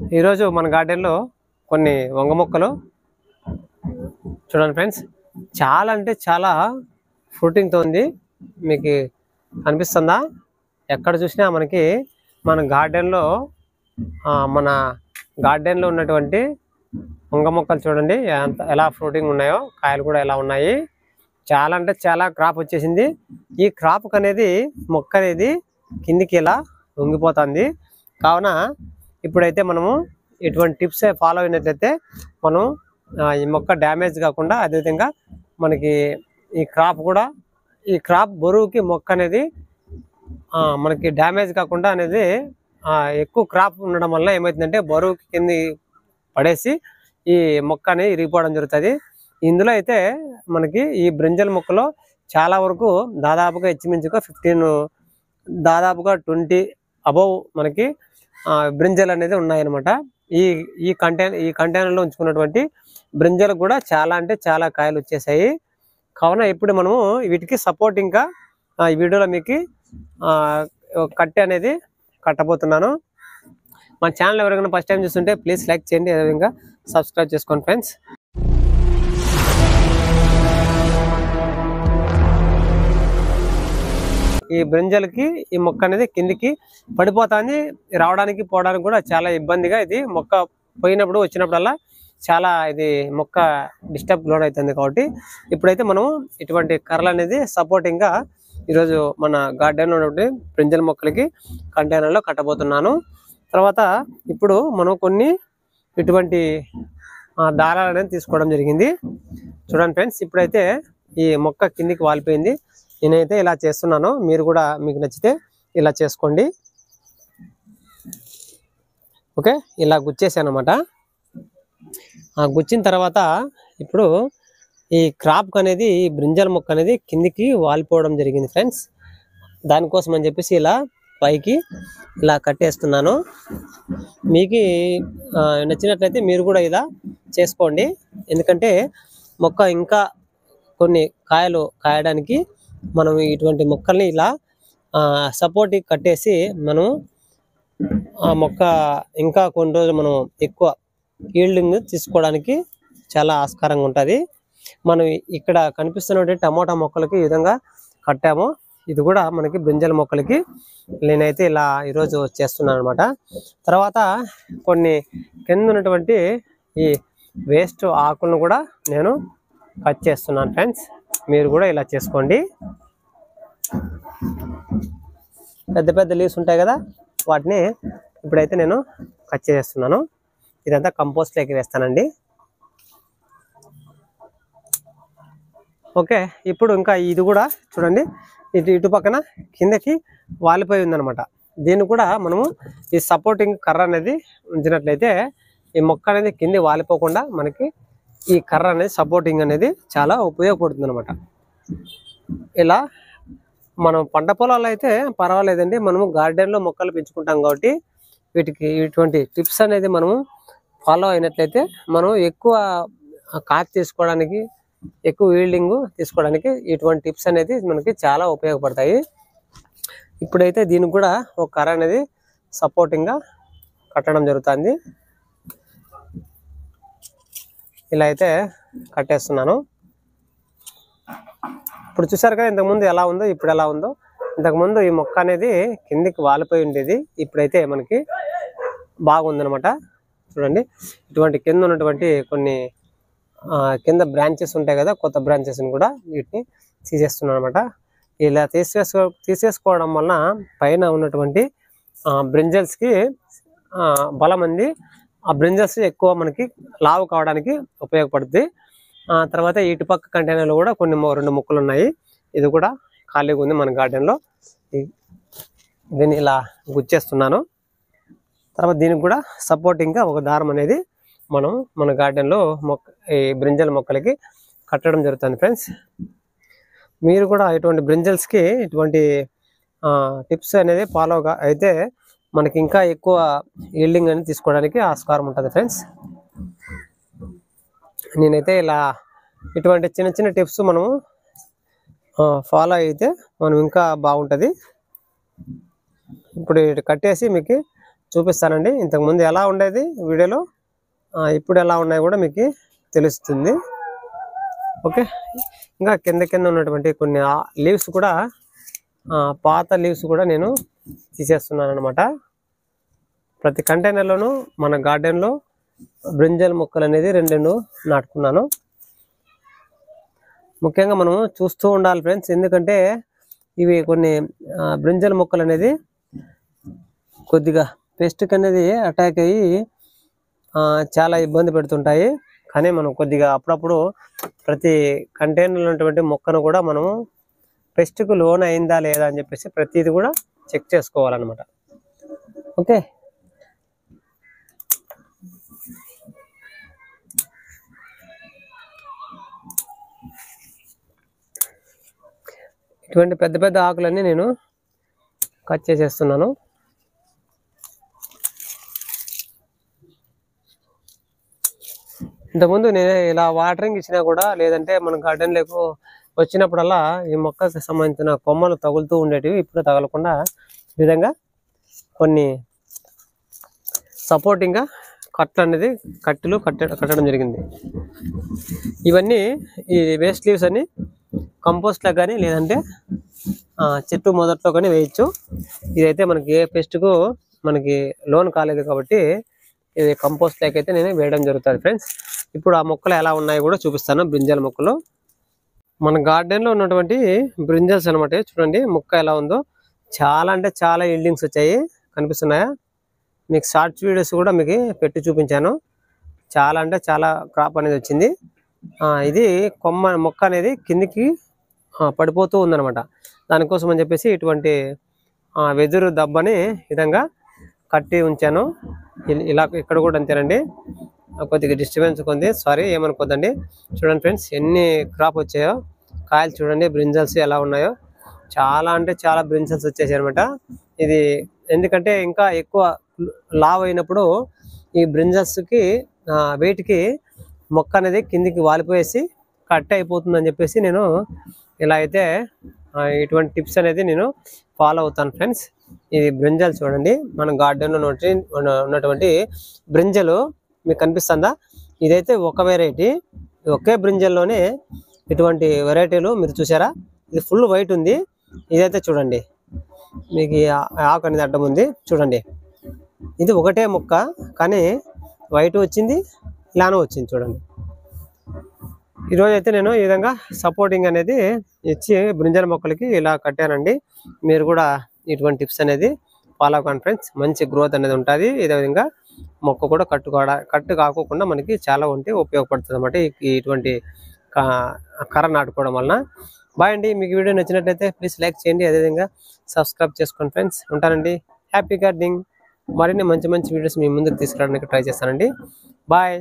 ఈరోజు మన గార్డెన్లో కొన్ని వంగ మొక్కలు చూడండి ఫ్రెండ్స్, చాలా అంటే చాలా ఫ్రూటింగ్తో ఉంది. మీకు అనిపిస్తుందా? ఎక్కడ చూసినా మనకి మన గార్డెన్లో ఉన్నటువంటి వంగ మొక్కలు చూడండి ఎలా ఫ్రూటింగ్ ఉన్నాయో, కాయలు కూడా ఎలా ఉన్నాయి. చాలా అంటే చాలా క్రాప్ వచ్చేసింది. ఈ క్రాప్ అనేది మొక్క అనేది కిందికి ఇలా వంగిపోతుంది. కావున ఇప్పుడైతే మనము ఇటువంటి టిప్స్ ఫాలో అయినట్లయితే మనం ఈ మొక్క డ్యామేజ్ కాకుండా, అదేవిధంగా మనకి ఈ క్రాప్ బరువుకి మొక్క అనేది మనకి డ్యామేజ్ కాకుండా అనేది ఎక్కువ క్రాప్ ఉండడం వల్ల ఏమవుతుందంటే బరువుకి కింది పడేసి ఈ మొక్క అనేది ఇరిగిపోవడం జరుగుతుంది. ఇందులో అయితే మనకి ఈ బ్రింజల్ మొక్కలో చాలా వరకు దాదాపుగా ఇంచుమించుగా 20 అబౌవ్ మనకి బ్రింజల్ అనేది ఉన్నాయన్నమాట. ఈ కంటైనర్లో ఉంచుకున్నటువంటి బ్రింజల్ కూడా చాలా అంటే చాలా కాయలు వచ్చేసాయి. కావున ఇప్పుడు మనము వీటికి సపోర్టింగ్గా ఈ వీడియోలో మీకు కట్టె అనేది కట్టబోతున్నాను. మన ఛానల్ ఎవరైనా ఫస్ట్ టైం చూస్తుంటే ప్లీజ్ లైక్ చేయండి, అదేవిధంగా సబ్స్క్రైబ్ చేసుకోండి ఫ్రెండ్స్. ఈ బ్రింజల్కి ఈ మొక్క అనేది కిందికి పడిపోతుంది. రావడానికి పోవడానికి కూడా చాలా ఇబ్బందిగా, ఇది మొక్క పోయినప్పుడు వచ్చినప్పుడల్లా చాలా ఇది మొక్క డిస్టర్బ్ లోడ్ అవుతుంది. కాబట్టి ఇప్పుడైతే మనం ఇటువంటి కర్రలు అనేది సపోర్టింగ్గా ఈరోజు మన గార్డెన్లో ఉన్నటువంటి బ్రింజల్ మొక్కలకి కంటైనర్లో కట్టబోతున్నాను. తర్వాత ఇప్పుడు మనం కొన్ని ఇటువంటి దారాలు అనేది తీసుకోవడం జరిగింది. చూడండి ఫ్రెండ్స్, ఇప్పుడైతే ఈ మొక్క కిందికి వాలిపోయింది. నేనైతే ఇలా చేస్తున్నాను, మీరు కూడా మీకు నచ్చితే ఇలా చేసుకోండి. ఓకే, ఇలా గుచ్చేసాను అనమాట. గుచ్చిన తర్వాత ఇప్పుడు ఈ క్రాప్ అనేది, ఈ బ్రింజల్ మొక్క అనేది కిందికి వాలిపోవడం జరిగింది ఫ్రెండ్స్. దానికోసం అని చెప్పేసి ఇలా పైకి ఇలా కట్టేస్తున్నాను. మీకు నచ్చినట్లయితే మీరు కూడా ఇలా చేసుకోండి. ఎందుకంటే మొక్క ఇంకా కొన్ని కాయలు కాయడానికి మనం ఇటువంటి మొక్కల్ని ఇలా సపోర్ట్ కట్టేసి మనం ఆ మొక్క ఇంకా కొన్ని రోజులు మనం ఎక్కువ ఈల్డింగ్ తీసుకోవడానికి చాలా ఆస్కారంగా ఉంటుంది. మనం ఇక్కడ కనిపిస్తున్నటువంటి టమోటా మొక్కలకి ఈ విధంగా కట్టాము. ఇది కూడా మనకి బ్రింజల్ మొక్కలకి నేనైతే ఇలా ఈరోజు చేస్తున్నాను అనమాట. తర్వాత కొన్ని కింద ఉన్నటువంటి ఈ వేస్ట్ ఆకులను కూడా నేను కట్ చేస్తున్నాను ఫ్రెండ్స్. మీరు కూడా ఇలా చేసుకోండి. పెద్ద పెద్ద లీవ్స్ ఉంటాయి కదా, వాటిని ఇప్పుడైతే నేను కట్ చేస్తున్నాను. ఇదంతా కంపోస్ట్లోకి వేస్తానండి. ఓకే, ఇప్పుడు ఇంకా ఇది కూడా చూడండి, ఇటు పక్కన కిందకి వాలిపోయి ఉందన్నమాట. దీన్ని కూడా మనము ఈ సపోర్టింగ్ కర్ర అనేది ఉంచినట్లయితే ఈ మొక్క అనేది కింది వాలిపోకుండా మనకి ఈ కర్ర అనేది సపోర్టింగ్ అనేది చాలా ఉపయోగపడుతుంది అనమాట. ఇలా మనం పంట పొలాల్లో అయితే పర్వాలేదండి, మనము గార్డెన్లో మొక్కలు పెంచుకుంటాం కాబట్టి వీటికి ఇటువంటి టిప్స్ అనేది మనము ఫాలో అయినట్లయితే మనం ఎక్కువ కాపు తీసుకోవడానికి, ఎక్కువ ఈల్డింగ్ తీసుకోవడానికి ఇటువంటి టిప్స్ అనేది మనకి చాలా ఉపయోగపడతాయి. ఇప్పుడైతే దీనికి కూడా ఒక కర్ర అనేది సపోర్టింగ్గా కట్టడం జరుగుతుంది. ఇలా అయితే కట్టేస్తున్నాను. ఇప్పుడు చూసారు కదా ఇంతకుముందు ఎలా ఉందో, ఇప్పుడు ఎలా ఉందో. ఇంతకుముందు ఈ మొక్క అనేది కిందికి వాలిపోయి ఉండేది, ఇప్పుడైతే మనకి బాగుందనమాట. చూడండి, ఇటువంటి కింద ఉన్నటువంటి కొన్ని కింద బ్రాంచెస్ ఉంటాయి కదా, కొత్త బ్రాంచెస్ని కూడా వీటిని తీసేస్తున్నాను అనమాట. ఇలా తీసేసుకోవడం వలన పైన ఉన్నటువంటి బ్రింజల్స్కి బలం అంది. ఆ బ్రింజల్స్ ఎక్కువ మనకి లావు కావడానికి ఉపయోగపడుతుంది. తర్వాత ఇటుపక్క కంటైనర్లో కూడా కొన్ని 2 మొక్కలు ఉన్నాయి. ఇది కూడా ఖాళీగా ఉంది మన గార్డెన్లో. దీన్ని ఇలా గుచ్చేస్తున్నాను. తర్వాత దీనికి కూడా సపోర్టింగ్గా ఒక దారం అనేది మనం మన గార్డెన్లో ఈ బ్రింజల్ మొక్కలకి కట్టడం జరుగుతుంది ఫ్రెండ్స్. మీరు కూడా ఇటువంటి బ్రింజల్స్కి ఇటువంటి టిప్స్ అనేది ఫాలోగా అయితే మనకి ఇంకా ఎక్కువ ఈల్డింగ్ అనేది తీసుకోవడానికి ఆస్కారం ఉంటుంది ఫ్రెండ్స్. నేనైతే ఇలా ఇటువంటి చిన్న చిన్న టిప్స్ మనము ఫాలో అయితే మనం ఇంకా బాగుంటుంది. ఇప్పుడు కట్టేసి మీకు చూపిస్తానండి. ఇంతకుముందు ఎలా ఉండేది వీడియోలో, ఇప్పుడు ఎలా ఉన్నాయో కూడా మీకు తెలుస్తుంది. ఓకే, ఇంకా కింద ఉన్నటువంటి కొన్ని లీవ్స్ కూడా, పాత లీవ్స్ కూడా నేను తీసేస్తున్నాను అనమాట. ప్రతి కంటైనర్లోనూ మన గార్డెన్లో బ్రింజల్ మొక్కలు అనేది 2 నాటుకున్నాను. ముఖ్యంగా మనం చూస్తూ ఉండాలి ఫ్రెండ్స్, ఎందుకంటే ఇవి కొన్ని బ్రింజల్ మొక్కలు అనేది కొద్దిగా పెస్ట్కి అనేది అటాక్ అయ్యి చాలా ఇబ్బంది పెడుతుంటాయి. కానీ మనం కొద్దిగా అప్పుడప్పుడు ప్రతి కంటైనర్లో ఉన్నటువంటి మొక్కను కూడా మనము పెస్ట్కు లోన్ అయిందా లేదా అని చెప్పేసి ప్రతిది కూడా చెక్ చేసుకోవాలన్నమాట. ఓకే, ఇటువంటి పెద్ద ఆకులన్నీ నేను కట్ చేసేస్తున్నాను. ఇంతకుముందు నేను ఇలా వాటరింగ్ ఇచ్చినా కూడా, లేదంటే మన గార్డెన్లోకి వచ్చినప్పుడల్లా ఈ మొక్కకి సంబంధించిన కొమ్మలు తగులుతూ ఉండేటివి. ఇప్పుడు తగలకుండా ఈ విధంగా కొన్ని సపోర్టింగ్గా కట్టెలు కట్టడం జరిగింది. ఇవన్నీ ఈ వేస్ట్ లీవ్స్ అన్ని కంపోస్ట్లో కానీ లేదంటే చెట్టు మొదట్లో కానీ వేయచ్చు. ఇదైతే మనకి ఏ పెస్ట్కు మనకి లోన్ కాలేదు కాబట్టి ఇది కంపోస్ట్ అయితే నేను వేయడం జరుగుతుంది ఫ్రెండ్స్. ఇప్పుడు ఆ మొక్కలు ఎలా ఉన్నాయో కూడా చూపిస్తాను. బ్రింజల్ మొక్కలు మన గార్డెన్లో ఉన్నటువంటి బ్రింజల్స్ అనమాట. చూడండి మొక్క ఎలా ఉందో, చాలా అంటే చాలా ఈల్డింగ్స్ వచ్చాయి, కనిపిస్తున్నాయా మీకు? షార్ట్స్ వీడియోస్ కూడా మీకు పెట్టి చూపించాను. చాలా అంటే చాలా క్రాప్ అనేది వచ్చింది. ఇది మొక్క అనేది కిందికి పడిపోతూ ఉందన్నమాట. దానికోసం అని చెప్పేసి ఇటువంటి వెదురు దబ్బని విధంగా కట్టి ఉంచాను. ఇలా ఇక్కడ కూడా అంతేనండి, కొద్దిగా డిస్టర్బెన్స్ ఉంది, సారీ ఏమనుకోద్దండి. చూడండి ఫ్రెండ్స్, ఎన్ని క్రాప్ వచ్చాయో, కాయలు చూడండి, బ్రింజల్స్ ఎలా ఉన్నాయో, చాలా అంటే చాలా బ్రింజల్స్ వచ్చేసాయి అనమాట. ఇది ఎందుకంటే ఇంకా ఎక్కువ లావ్ అయినప్పుడు ఈ బ్రింజల్స్కి వెయిట్కి మొక్క అనేది కిందికి వాలిపోయేసి కట్ అయిపోతుందని చెప్పేసి నేను ఇలా అయితే ఇటువంటి టిప్స్ అనేది నేను ఫాలో అవుతాను ఫ్రెండ్స్. ఇది బ్రింజల్ చూడండి, మన గార్డెన్లో ఉన్నటువంటి బ్రింజలు మీకు కనిపిస్తుందా? ఇదైతే ఒక వెరైటీ, ఒకే బ్రింజల్లోనే ఇటువంటి వెరైటీలు మీరు చూసారా? ఇది ఫుల్ వైట్ ఉంది. ఇదైతే చూడండి, మీకు ఆకు అనేది అడ్డం ఉంది చూడండి. ఇది ఒకటే మొక్క కానీ వైట్ వచ్చింది, ఇలానూ వచ్చింది చూడండి. ఈరోజు అయితే నేను ఈ విధంగా సపోర్టింగ్ అనేది ఇచ్చి బ్రింజల్ మొక్కలకి ఇలా కట్టానండి. మీరు కూడా ఇటువంటి టిప్స్ అనేది ఫాలో అవ్వండి ఫ్రెండ్స్, మంచి గ్రోత్ అనేది ఉంటుంది. ఇదే విధంగా మొక్క కూడా కట్టు కాకోకుండా మనకి చాలా ఉపయోగపడుతుంది అన్నమాట ఇటువంటి కర్ర నాటుకోవడం వలన. బాయ్ అండి, మీకు వీడియో నచ్చినట్లయితే ప్లీజ్ లైక్ చేయండి, అదేవిధంగా సబ్స్క్రైబ్ చేసుకోండి ఫ్రెండ్స్. ఉంటానండి, హ్యాపీ గార్డెనింగ్. మరిన్ని మంచి వీడియోస్ మీ ముందుకు తీసుకురావడానికి ట్రై చేస్తానండి. బాయ్.